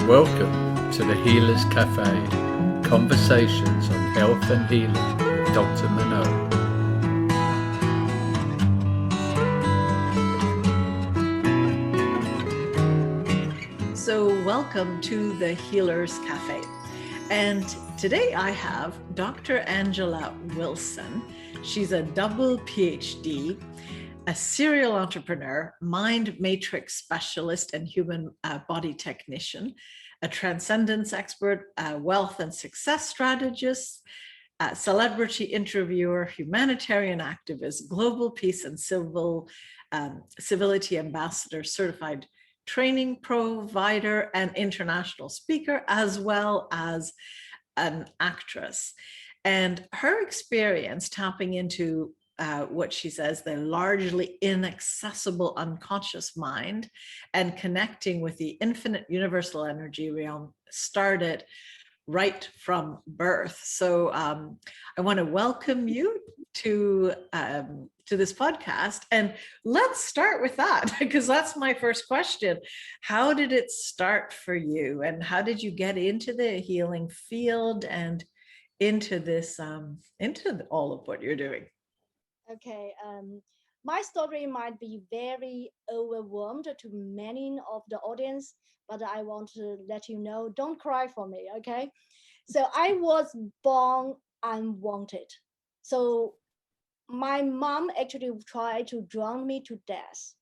Welcome to the Healers Café, conversations on health and healing with Dr. Manon. So welcome to the Healers Café. And today I have Dr. Angela Wilson. She's a double PhD, a serial entrepreneur, mind matrix specialist and human body technician, a transcendence expert, a wealth and success strategist, a celebrity interviewer, humanitarian activist, global peace and civility ambassador, certified training provider, and international speaker, as well as an actress. And her experience tapping into what she says, the largely inaccessible unconscious mind and connecting with the infinite universal energy realm started right from birth. So I want to welcome you to this podcast, and let's start with that because that's my first question. How did it start for you, and how did you get into the healing field and into this into all of what you're doing? Okay, my story might be very overwhelmed to many of the audience, but I want to let you know, don't cry for me, okay? So I was born unwanted. So my mom actually tried to drown me to death.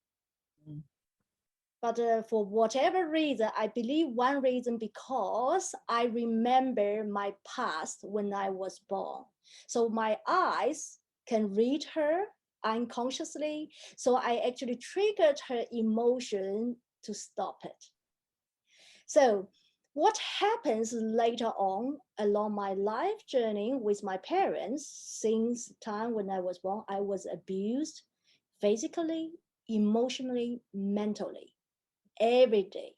But for whatever reason, I believe one reason because I remember my past when I was born. So my eyes can read her unconsciously. So I actually triggered her emotion to stop it. So what happens later on along my life journey with my parents, since time when I was born, I was abused physically, emotionally, mentally, every day.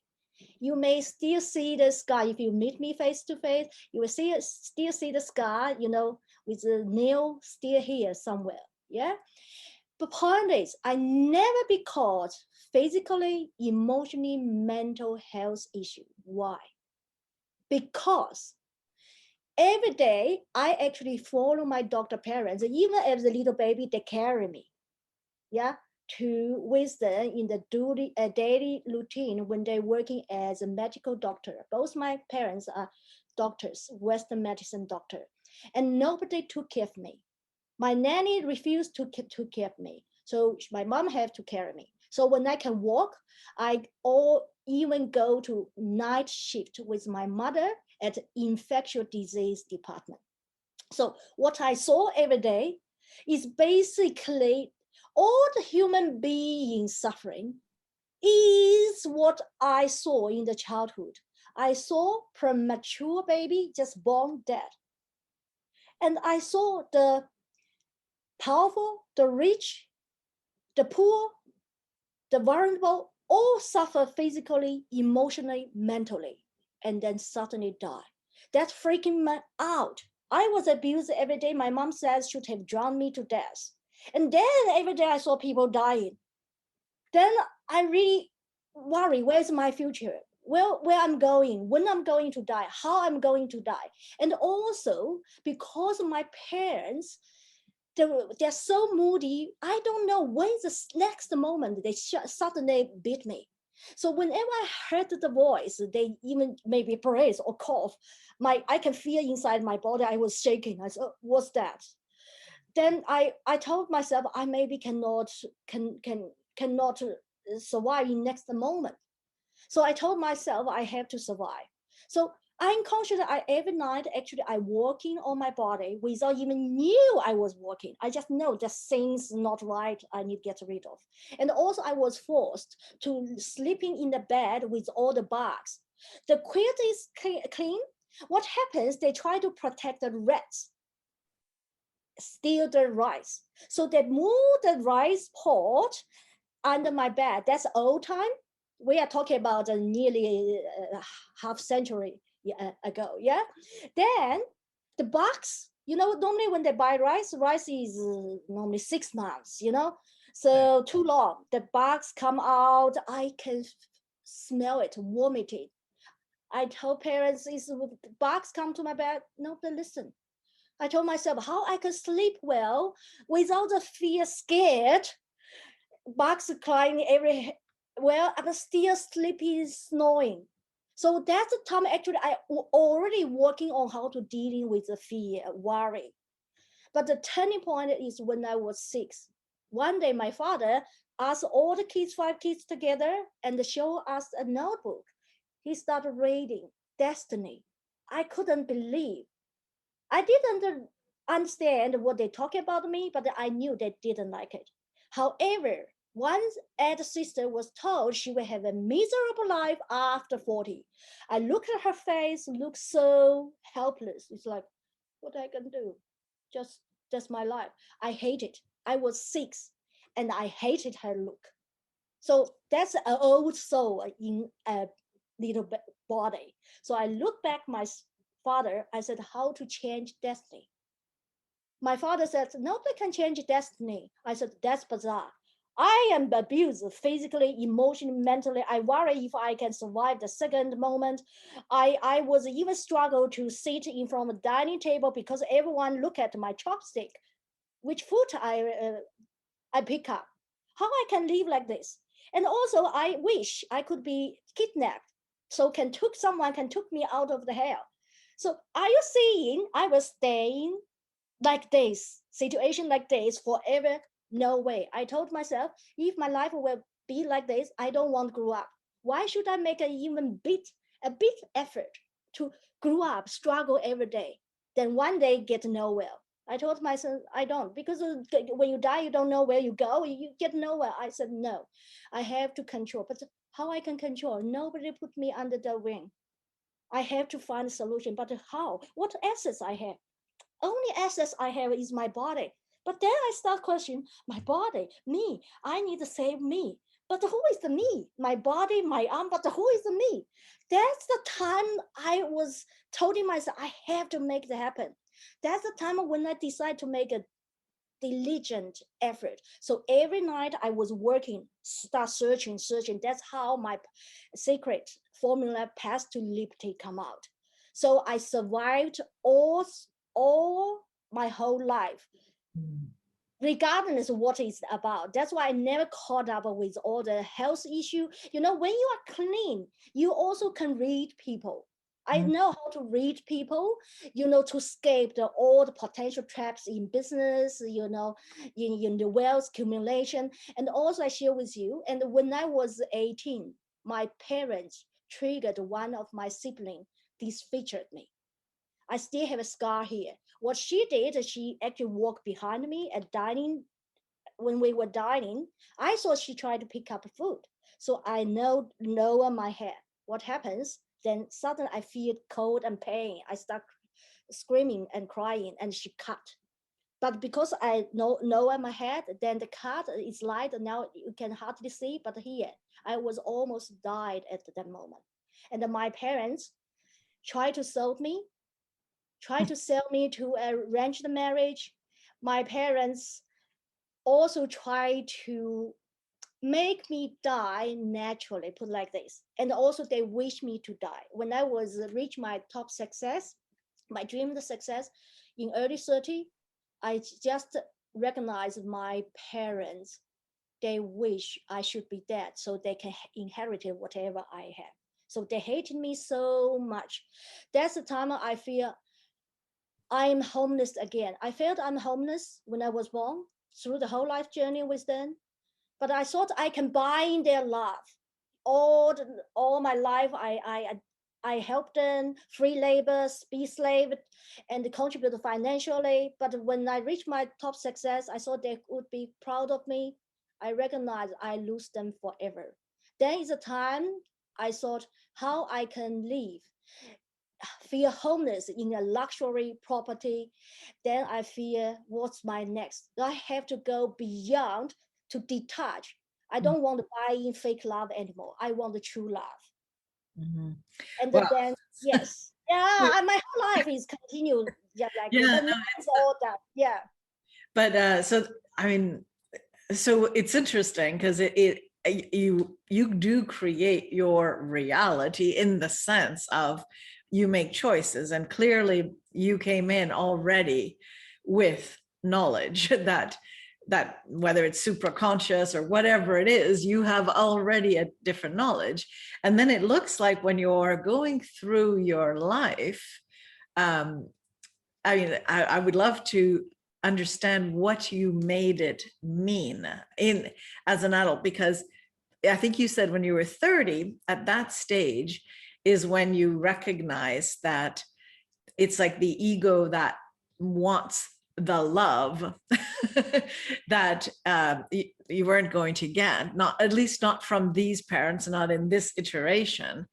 You may still see the scar. If you meet me face to face, you will still see the scar, with the nail still here somewhere. Yeah. The point is, I never be caught physically, emotionally, mental health issue. Why? Because every day I actually follow my doctor parents, even as a little baby, they carry me. Yeah. To wisdom in the daily routine when they're working as a medical doctor. Both my parents are doctors, Western medicine doctor, and nobody took care of me. My nanny refused to take care of me, so my mom had to carry me. So when I can walk, I even go to night shift with my mother at infectious disease department. So what I saw every day is basically all the human beings suffering is what I saw in the childhood. I saw premature baby just born dead. And I saw the powerful, the rich, the poor, the vulnerable all suffer physically, emotionally, mentally, and then suddenly die. That freaking me out. I was abused every day. My mom says should have drowned me to death. And then every day I saw people dying. Then I really worry, where's my future? Where I'm going, when I'm going to die, how I'm going to die. And also because my parents, they're so moody, I don't know when's the next moment they suddenly beat me. So whenever I heard the voice, they even maybe praise or cough, I can feel inside my body I was shaking. I said, what's that? Then I told myself I maybe cannot survive in next moment. So I told myself I have to survive. So I'm conscious that every night actually I walking on my body without even knew I was walking. I just know that things not right. I need to get rid of. And also I was forced to sleeping in the bed with all the bugs. The quilt is clean. What happens? They try to protect the rats, steal the rice. So they move the rice pot under my bed. That's old time. We are talking about nearly half century ago. Yeah. Then the box, normally when they buy rice is normally 6 months, so too long. The box come out, I can smell it, vomit it. I told parents, is bugs come to my bed? No, they listen. I told myself how I could sleep well without the fear, scared, bugs crying everywhere, I'm still sleepy, snoring. So that's the time actually I already working on how to dealing with the fear, worry. But the turning point is when I was 6. One day my father asked all the kids, 5 kids together, and show us a notebook. He started reading Destiny. I couldn't believe. I didn't understand what they talk about me, but I knew they didn't like it. However, once Ed's sister was told she would have a miserable life after 40, I looked at her face, looked so helpless. It's like, what I can do? Just that's my life. I hate it. I was 6 and I hated her look. So that's an old soul in a little body. So I look back my father, I said, how to change destiny? My father said, nobody can change destiny. I said, that's bizarre. I am abused physically, emotionally, mentally. I worry if I can survive the second moment. I was even struggle to sit in front of a dining table because everyone look at my chopstick, which food I pick up. How I can live like this? And also, I wish I could be kidnapped, so someone can took me out of the hell. So are you seeing? I was staying like this, situation like this forever. No way. I told myself, if my life will be like this, I don't want to grow up. Why should I make a bit effort to grow up, struggle every day, then one day get nowhere? I told myself, I don't, because when you die, you don't know where you go, you get nowhere. I said, no, I have to control. But how I can control? Nobody put me under the wing. I have to find a solution. But how? What assets I have? Only assets I have is my body. But then I start questioning my body, me. I need to save me. But who is the me? My body, my arm, but who is the me? That's the time I was telling myself I have to make it happen. That's the time when I decide to make a diligent effort. So every night I was working, start searching. That's how my secret formula Path to Liberty come out. So I survived all my whole life, regardless of what it's about. That's why I never caught up with all the health issue. You know, when you are clean, you also can read people. I know how to read people, you know, to escape all the potential traps in business, you know, in the wealth accumulation. And also I share with you, and when I was 18, my parents triggered one of my siblings, disfigured me. I still have a scar here. What she did, she actually walked behind me at dining. When we were dining, I saw she tried to pick up food. So I lower my head. What happens? Then suddenly I feel cold and pain. I start screaming and crying, and she cut. But because I lower my head, then the cut is light. Now you can hardly see, but here I was almost died at that moment. And then my parents tried to sell me to arrange the marriage. My parents also tried to make me die naturally, put like this. And also they wish me to die. When I was reach my top success, my dream of success in early 30, I just recognized my parents. They wish I should be dead so they can inherit whatever I have. So they hated me so much. That's the time I feel I'm homeless again. I felt I'm homeless when I was born through the whole life journey with them, but I thought I can buy in their love. All my life, I helped them, free labor, be slave, and contribute financially. But when I reached my top success, I thought they would be proud of me. I recognized I lose them forever. Then is a time I thought how I can live, feel homeless in a luxury property. Then I fear what's my next. I have to go beyond to detach. I don't want to buy in fake love anymore. I want the true love. Mm-hmm. And Well, then yes, yeah, my whole life is continued just like this. yeah, But now it's all done. Yeah. but so I mean, so it's interesting because you do create your reality in the sense of you make choices, and clearly you came in already with knowledge that whether it's supraconscious or whatever it is, you have already a different knowledge. And then it looks like when you're going through your life, I mean, I would love to understand what you made it mean in as an adult, because I think you said when you were 30, at that stage is when you recognize that it's like the ego that wants the love that you weren't going to get, not at least not from these parents, not in this iteration.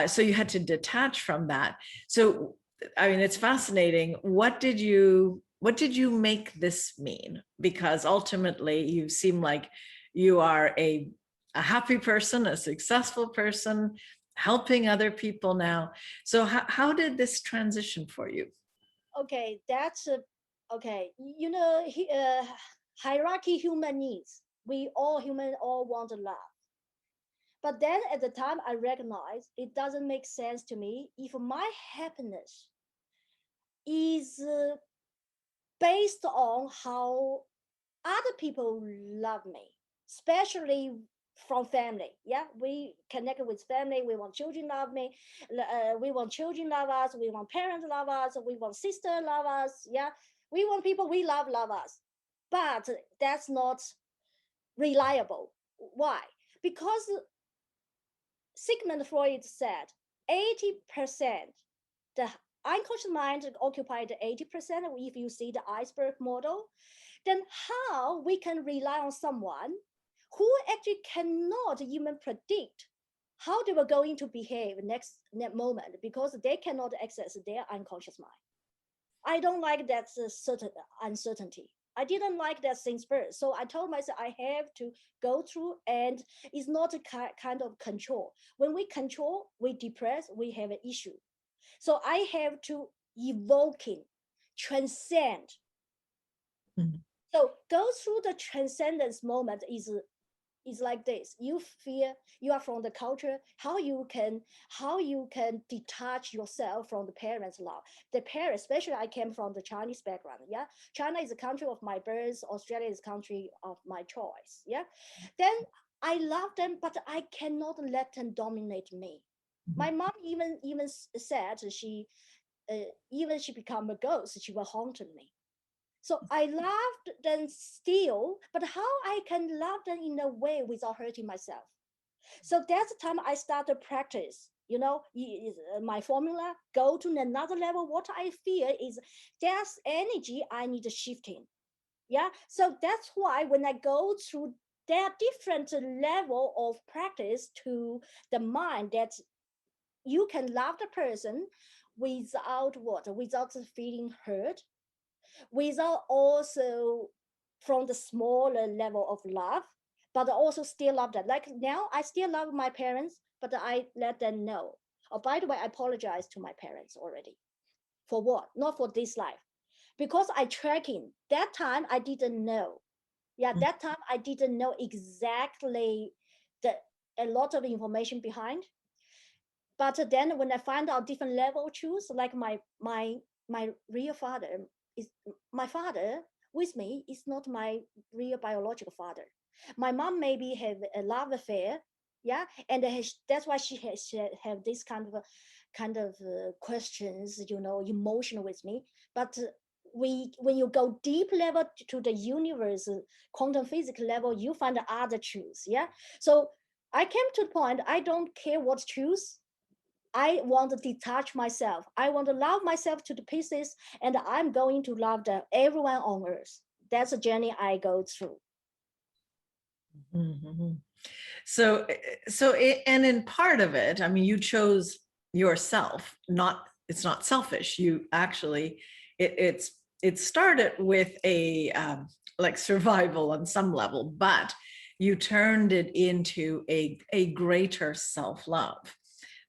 So you had to detach from that. So I mean, it's fascinating. What did you make this mean? Because ultimately you seem like you are a happy person, a successful person, helping other people now. So how did this transition for you? Okay, that's okay. You know, hierarchy human needs. We all human all want love. But then at the time, I recognized it doesn't make sense to me if my happiness is based on how other people love me, especially from family. Yeah, we connect with family. We want children love me. We want children love us. We want parents love us. We want sister love us. Yeah, we want people we love us. But that's not reliable. Why? Because Sigmund Freud said 80%, the unconscious mind occupied 80%. If you see the iceberg model, then how we can rely on someone who actually cannot even predict how they were going to behave next moment, because they cannot access their unconscious mind. I don't like that certain uncertainty. I didn't like that since birth. So I told myself I have to go through, and it's not a kind of control. When we control, we depress, we have an issue. So I have to evoking, transcend. Mhm. So go through the transcendence moment is like this. You feel you are from the culture, how you can detach yourself from the parents' love. The parents, especially I came from the Chinese background. Yeah, China is a country of my birth, Australia is a country of my choice. Yeah, then I love them, but I cannot let them dominate me. My mom even said she even she become a ghost, she will haunt me. So I loved them still, but how I can love them in a way without hurting myself. So that's the time I started practice. You know, my formula, go to another level. What I feel is there's energy I need shifting. Yeah. So that's why when I go through, there are different level of practice to the mind that you can love the person without what? Without feeling hurt, without also from the smaller level of love, but also still love them. Like now, I still love my parents, but I let them know. Oh, by the way, I apologize to my parents already. For what? Not for this life. Because I tracking. That time I didn't know. Yeah, that time I didn't know exactly the a lot of information behind. But then when I find out different level choose, like my real father is my father with me is not my real biological father. My mom maybe have a love affair, yeah, and that's why she have this kind of questions, you know, emotional with me. But when you go deep level to the universe, quantum physics level, you find the other truths, yeah. So I came to the point I don't care what truth. I want to detach myself. I want to love myself to the pieces, and I'm going to love everyone on earth. That's a journey I go through. Mm-hmm. So, and in part of it, I mean, you chose yourself. It's not selfish. You actually, it started with a like survival on some level, but you turned it into a greater self-love.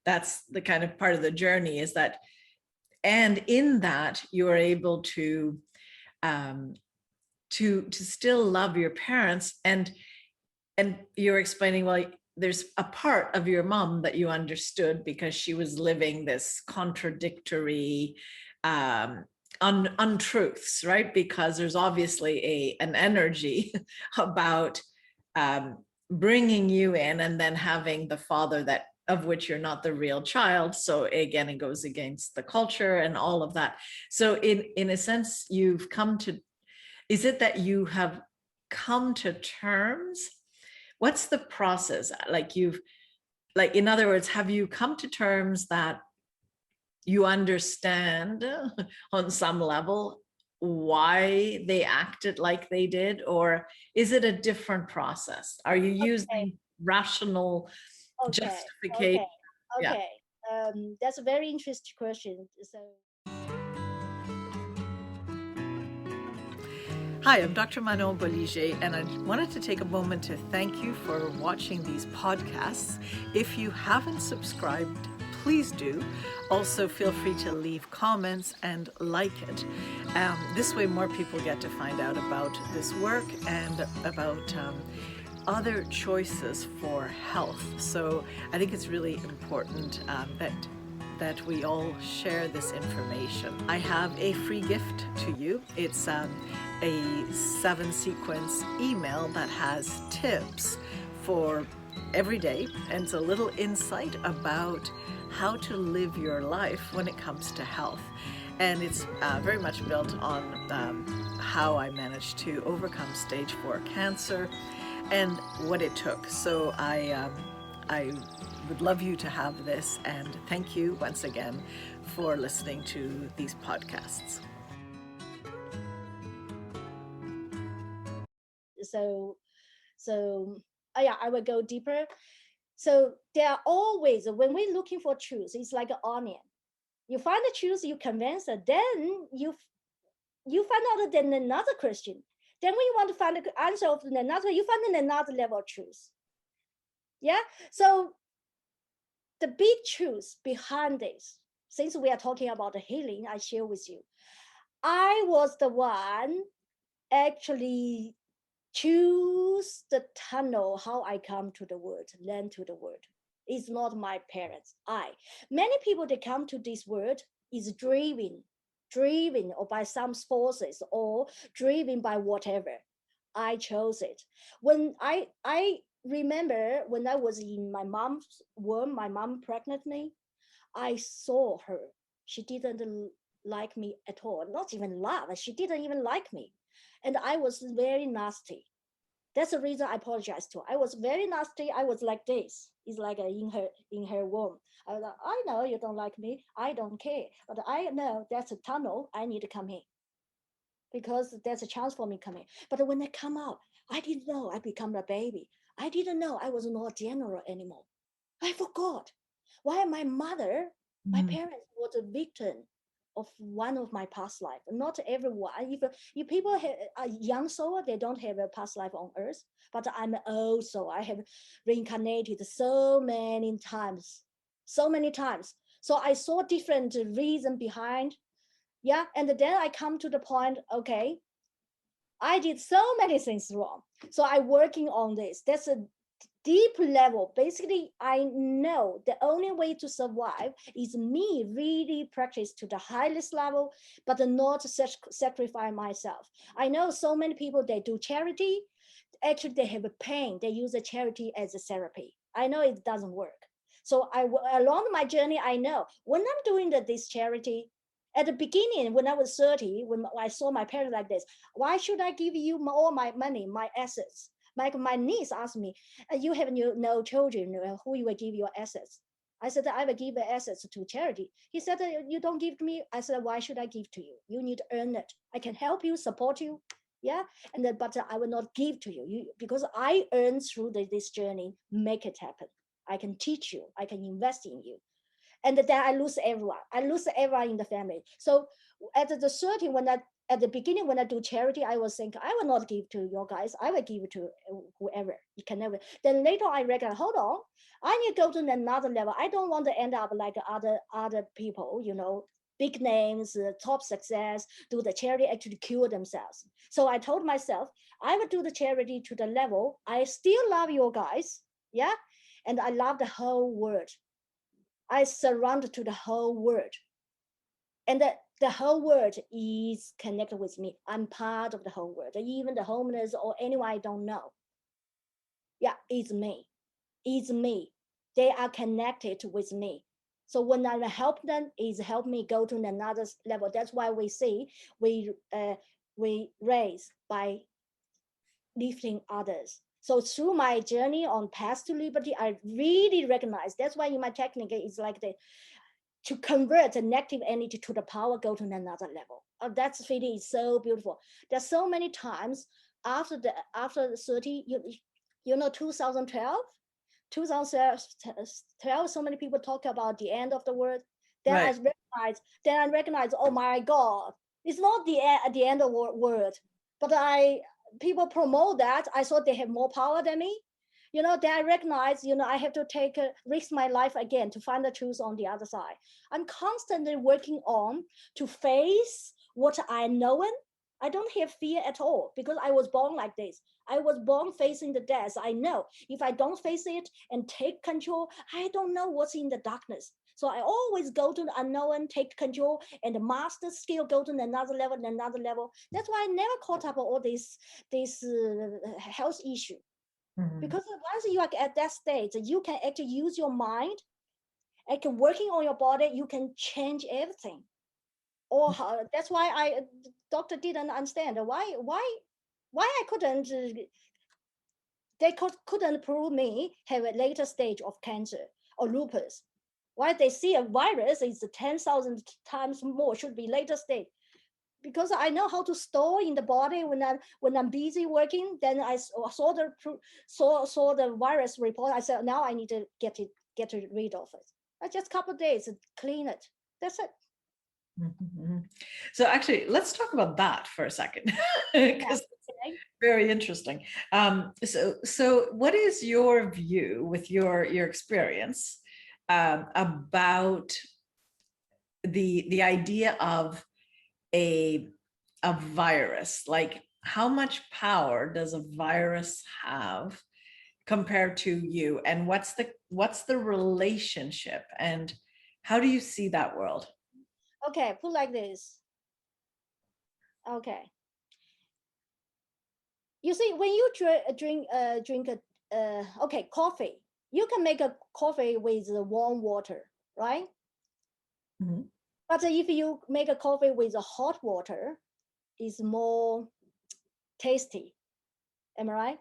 That's the kind of part of the journey, is that, and in that you are able to still love your parents, and And you're explaining, well, there's a part of your mom that you understood because she was living this contradictory untruths, right? Because there's obviously an energy about bringing you in and then having the father that of which you're not the real child. So again, it goes against the culture and all of that. So in a sense, you've come to, is it that you have come to terms? What's the process? Like in other words, have you come to terms that you understand on some level why they acted like they did, or is it a different process? Are you using rational justification? Okay. Yeah. That's a very interesting question. So. Hi, I'm Dr. Manon Bolliger, and I wanted to take a moment to thank you for watching these podcasts. If you haven't subscribed, please do. Also, feel free to leave comments and like it. This way, more people get to find out about this work and about other choices for health. So I think it's really important that we all share this information. I have a free gift to you. It's a 7-sequence email that has tips for every day, and it's a little insight about how to live your life when it comes to health. And it's very much built on how I managed to overcome stage 4 cancer and what it took. So I would love you to have this, and thank you once again for listening to these podcasts. So yeah, I will go deeper. So there are always, when we're looking for truth, it's like an onion. You find the truth, you convince it, then you find out then another question. Then when you want to find the answer of another, you find another level of truth. Yeah. So the big truth behind this, since we are talking about the healing, I share with you. I was the one actually choose the tunnel, how I come to the word, learn to the word. It's not my parents. Many people, they come to this word is driven or by some forces or driven by whatever. I chose it. When I remember when I was in my mom's womb, my mom pregnant me, I saw her. She didn't like me at all, not even love. She didn't even like me. And I was very nasty. That's the reason I apologize to her. I was very nasty. I was like this. It's like in her womb. I was like, I know you don't like me. I don't care. But I know that's a tunnel. I need to come in because there's a chance for me coming. But when I come out, I didn't know I become a baby. I didn't know I was not general anymore. I forgot why my mother, my parents was a victim of one of my past life. Not everyone. If people have a young soul, they don't have a past life on earth. But I'm old soul. I have reincarnated so many times. So I saw different reason behind. Yeah. And then I come to the point, okay, I did so many things wrong. So I'm working on this. That's a deep level. Basically, I know the only way to survive is me really practice to the highest level, but not sacrifice myself. I know so many people, they do charity. Actually, they have a pain. They use the charity as a therapy. I know it doesn't work. So along my journey, I know when I'm doing this charity, at the beginning, when I was 30, when I saw my parents like this, why should I give you all my money, my assets? Like my niece asked me, you have no children, who you will give your assets? I said, I will give the assets to charity. He said, you don't give to me. I said, why should I give to you? You need to earn it. I can help you, support you. Yeah. And then, but I will not give to you, because I earned through this journey, make it happen. I can teach you. I can invest in you. And then I lose everyone. I lose everyone in the family. So at the 30, at the beginning, when I do charity, I was thinking, I will not give to your guys. I will give it to whoever. You can never. Then later I recognize, hold on, I need to go to another level. I don't want to end up like other people, big names, top success, do the charity, actually cure themselves. So I told myself, I will do the charity to the level, I still love you guys, yeah? And I love the whole world. I surround to the whole world. And the whole world is connected with me. I'm part of the whole world. Even the homeless or anyone I don't know. Yeah, it's me. It's me. They are connected with me. So when I help them, it's help me go to another level. That's why we see we raise by lifting others. So through my journey on path to liberty, I really recognize. That's why in my technique, it's like to convert the negative energy to the power, go to another level. That feeling is so beautiful. There's so many times after 30, 2012, 2012, so many people talk about the end of the world. Then right. I recognize, oh my God, it's not the end of the world. But people promote that. I thought they have more power than me. Then I recognize, I have to risk my life again to find the truth on the other side. I'm constantly working on to face what I know. I don't have fear at all because I was born like this. I was born facing the death. I know if I don't face it and take control, I don't know what's in the darkness. So I always go to the unknown, take control, and the master skill go to another level, another level. That's why I never caught up on all this health issue. Mm-hmm. Because once you are at that stage, you can actually use your mind, actually working on your body, you can change everything. Or that's why doctor didn't understand why I couldn't. They couldn't prove me have a later stage of cancer or lupus. Why they see a virus is 10,000 times more, should be later stage. Because I know how to store in the body when I'm busy working. Then I saw the virus report. I said, now I need to get rid of it. I just a couple of days clean it. That's it. Mm-hmm. So actually, let's talk about that for a second, because it's very interesting. So what is your view with your experience about the idea of a virus? Like, how much power does a virus have compared to you, and what's the relationship, and how do you see that world? Okay, put like this. Okay, you see, when you drink coffee, you can make a coffee with warm water, right? Mm-hmm. But if you make a coffee with hot water, it's more tasty. Am I right?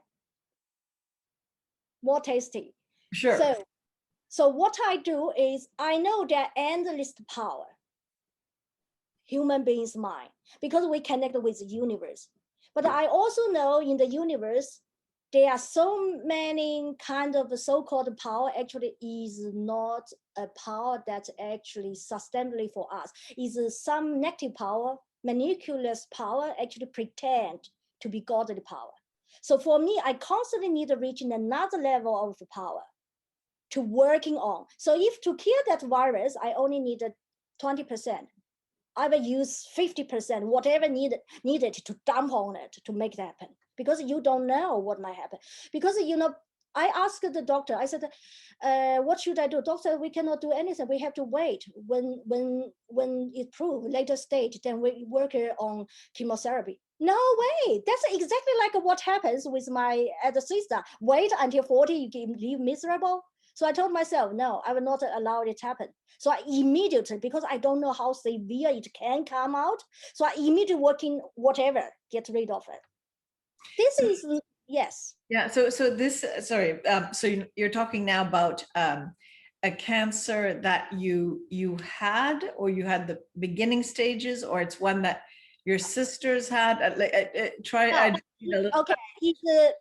More tasty. Sure. So what I do is, I know there endless power, human beings' mind, because we connect with the universe. But I also know in the universe, there are so many kind of so-called power actually is not a power that's actually sustainably for us. Is some negative power, manipulous power, actually pretend to be godly power. So for me, I constantly need to reach another level of power to working on. So if to kill that virus, I only needed 20%. I will use 50%, whatever needed to dump on it to make it happen. Because you don't know what might happen. Because, I asked the doctor, I said, what should I do? Doctor, we cannot do anything. We have to wait. When it proves later stage, then we work on chemotherapy. No way. That's exactly like what happens with my other sister. Wait until 40, you live miserable. So I told myself, no, I will not allow it to happen. So I immediately, because I don't know how severe it can come out, so I immediately working whatever, get rid of it. This is, yes. Yeah, so this, sorry, so you're talking now about a cancer that you had, or you had the beginning stages, or it's one that your sisters had?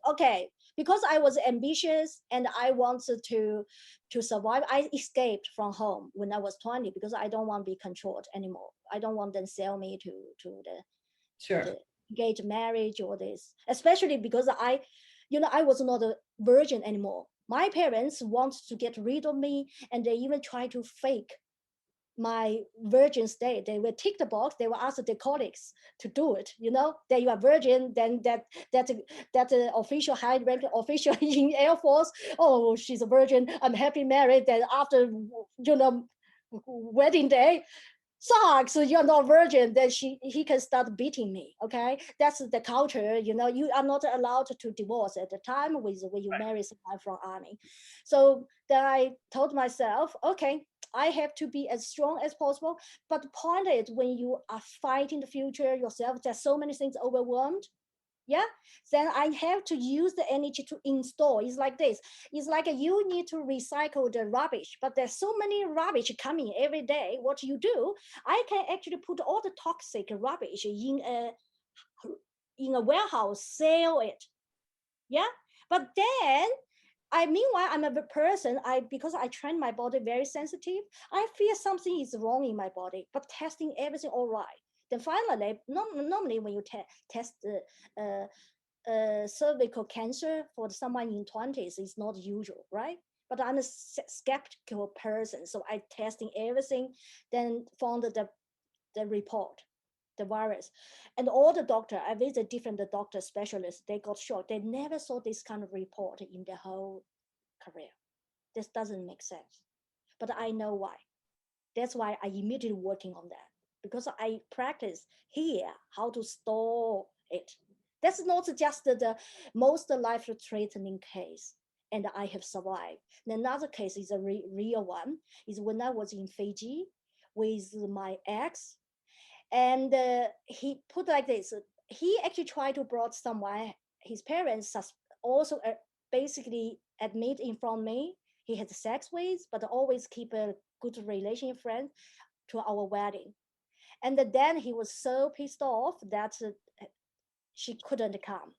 Okay. Because I was ambitious and I wanted to survive, I escaped from home when I was 20 because I don't want to be controlled anymore. I don't want them sell me to the engaged marriage or this, especially because I was not a virgin anymore. My parents want to get rid of me, and they even try to fake my virgin state. They will tick the box. They will ask their colleagues to do it. You know, that you are virgin, then that official, high-ranking official in Air Force, oh, she's a virgin, I'm happy married. Then after, you know, wedding day, sucks, you're not virgin, then he can start beating me. Okay, that's the culture. You know, you are not allowed to divorce at the time when you marry someone from army. So then I told myself, okay, I have to be as strong as possible. But the point is, when you are fighting the future yourself, there's so many things overwhelmed. Yeah, then I have to use the energy to install. It's like this. It's like you need to recycle the rubbish, but there's so many rubbish coming every day. What you do, I can actually put all the toxic rubbish in a warehouse, sell it. Yeah, but then meanwhile, I'm a person, because I train my body very sensitive, I feel something is wrong in my body, but testing everything all right. Then finally, normally when you test cervical cancer for someone in 20s, is not usual, right? But I'm a skeptical person, so I testing everything, then found the report, the virus. And all the doctor, I visit different doctor specialists, they got shocked. They never saw this kind of report in their whole career. This doesn't make sense. But I know why. That's why I immediately working on that, because I practice here how to store it. That's not just the most life-threatening case, and I have survived. Another case is a real one, is when I was in Fiji with my ex, and he put like this. He actually tried to brought someone, his parents also basically admit in front of me, he had sex with, but always keep a good relationship friend to our wedding. And then he was so pissed off that she couldn't come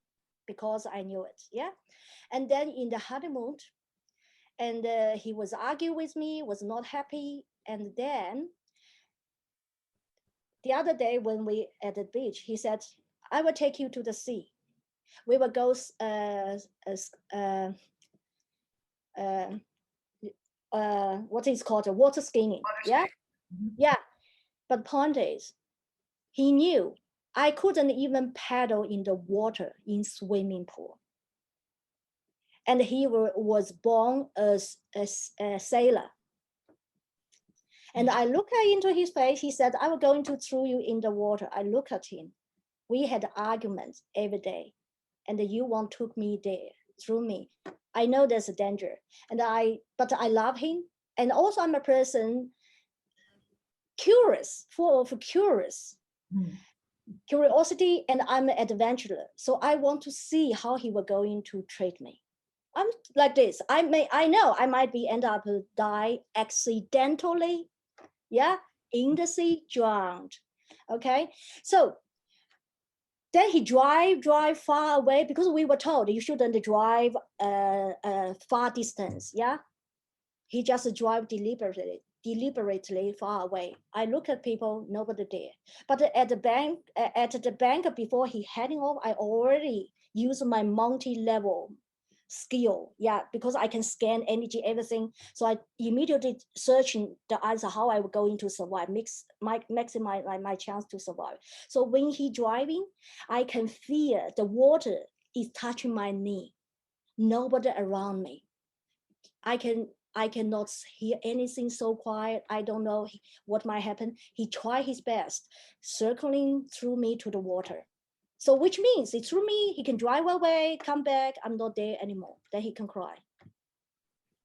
because I knew it. Yeah. And then in the honeymoon, and he was arguing with me, was not happy. And then the other day when we at the beach, he said, I will take you to the sea. We will go what is called water skiing. Yeah. Yeah. But point is, he knew I couldn't even paddle in the water in swimming pool. And he was born as a sailor. And I looked into his face. He said, I was going to throw you in the water. I looked at him. We had arguments every day. And you won't took me there, through me. I know there's a danger. But I love him. And also I'm a person curious, full of curiosity, and I'm an adventurer. So I want to see how he was going to treat me. I'm like this. I know I might end up die accidentally. Yeah, in the sea, drowned. Okay, so then he drive far away, because we were told you shouldn't drive far distance. Yeah, he just drive deliberately far away. I look at people, nobody there. But at the bank before he heading off, I already used my multi-level skill. Yeah, because I can scan energy, everything. So I immediately searching the answer how I would going to survive, maximize my chance to survive. So when he driving, I can feel the water is touching my knee. Nobody around me. I cannot hear anything, so quiet. I don't know what might happen. He tried his best, circling through me to the water. So which means it's through me, he can drive away, come back, I'm not there anymore. Then he can cry.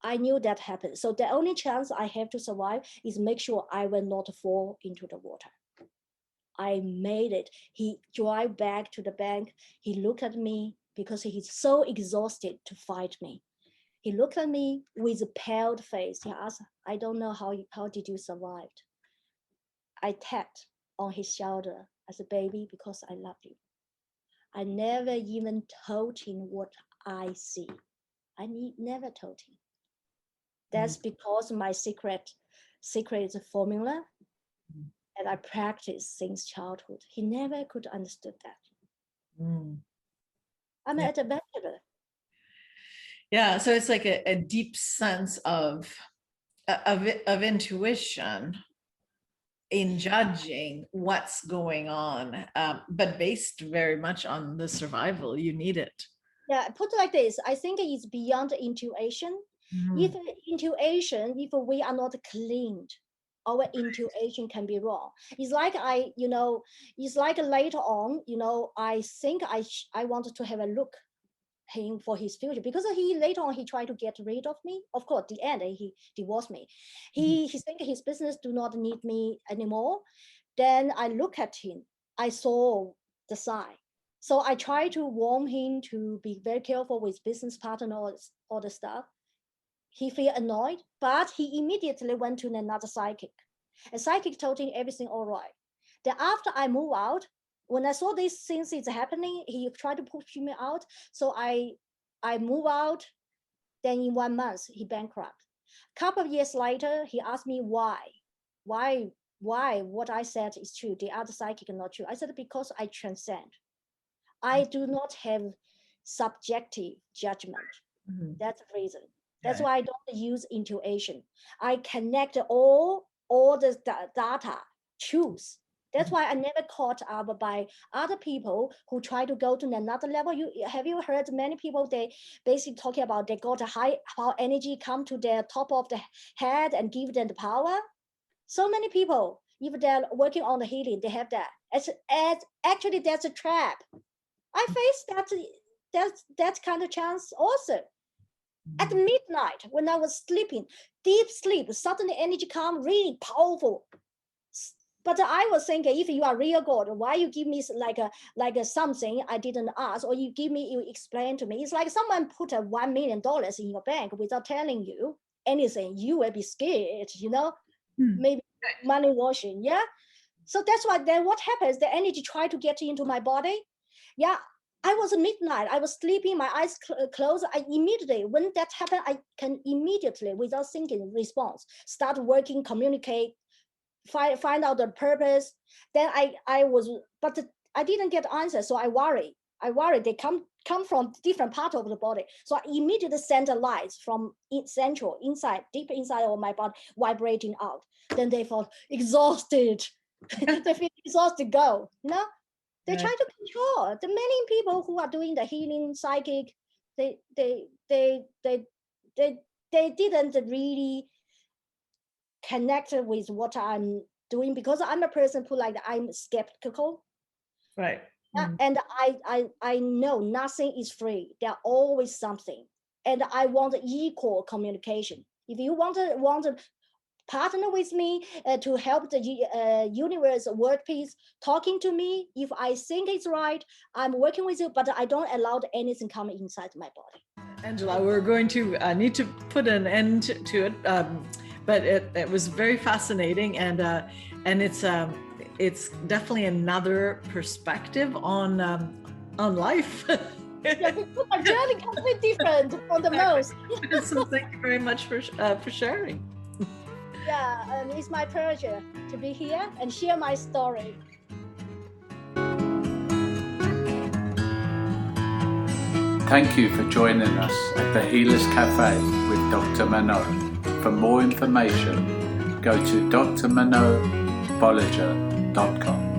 I knew that happened. So the only chance I have to survive is make sure I will not fall into the water. I made it. He drive back to the bank. He looked at me because he's so exhausted to fight me. He looked at me with a pale face. He asked, I don't know how did you survive? I tapped on his shoulder as a baby because I love you. I never even told him what I see. I never told him. That's because my secret is a formula, and I practiced since childhood. He never could understood that. I'm an adventurer. Yeah, so it's like a deep sense of intuition in judging what's going on, but based very much on the survival. You need it. Yeah, put it like this. I think it's beyond intuition. If intuition, if we are not cleaned, our intuition can be wrong. It's like it's like later on, I think I wanted to have a look him for his future, because he later on he tried to get rid of me. Of course, at the end he divorced me. He think his business do not need me anymore. Then I look at him. I saw the sign. So I try to warn him to be very careful with business partner, all the stuff. He feel annoyed, but he immediately went to another psychic. A psychic told him everything all right. Then after I move out, when I saw these things is happening, he tried to push me out. So I move out. Then in 1 month, he bankrupt. A couple of years later, he asked me why what I said is true, the other psychic not true. I said, because I transcend. I do not have subjective judgment. That's the reason. That's why I don't use intuition. I connect all the data, choose. That's why I never caught up by other people who try to go to another level. Have you heard many people, they basically talking about they got a high power energy come to their top of the head and give them the power? So many people, if they're working on the healing, they have that. Actually, that's a trap. I faced that kind of chance also. At midnight, when I was sleeping, deep sleep, suddenly energy come really powerful. But I was thinking, if you are real God, why you give me like a something I didn't ask, or you explain to me? It's like someone put $1 million in your bank without telling you anything. You will be scared, maybe money washing, yeah. So that's why then what happens? The energy try to get into my body, yeah. I was midnight. I was sleeping. My eyes closed. I immediately, when that happened, I can immediately, without thinking, response, start working, communicate, find out the purpose. Then but I didn't get answers, so I worry. They come from different part of the body. So I immediately send a light from central, deep inside of my body, vibrating out. Then they felt exhausted. They feel exhausted. Go, They try to control. The many people who are doing the healing psychic, they didn't really connect with what I'm doing, because I'm a person who I'm skeptical. Right. And I know nothing is free. There's always something. And I want equal communication. If you want to partner with me to help the universe world peace, talking to me, if I think it's right, I'm working with you, but I don't allow anything coming inside my body. Angela, we're going to need to put an end to it, but it was very fascinating, and it's definitely another perspective on life. Yeah, because my journey is completely different from the most. So thank you very much for sharing. Yeah, it's my pleasure to be here and share my story. Thank you for joining us at the Healers Café with Dr. Manon. For more information, go to drmanonbolliger.com.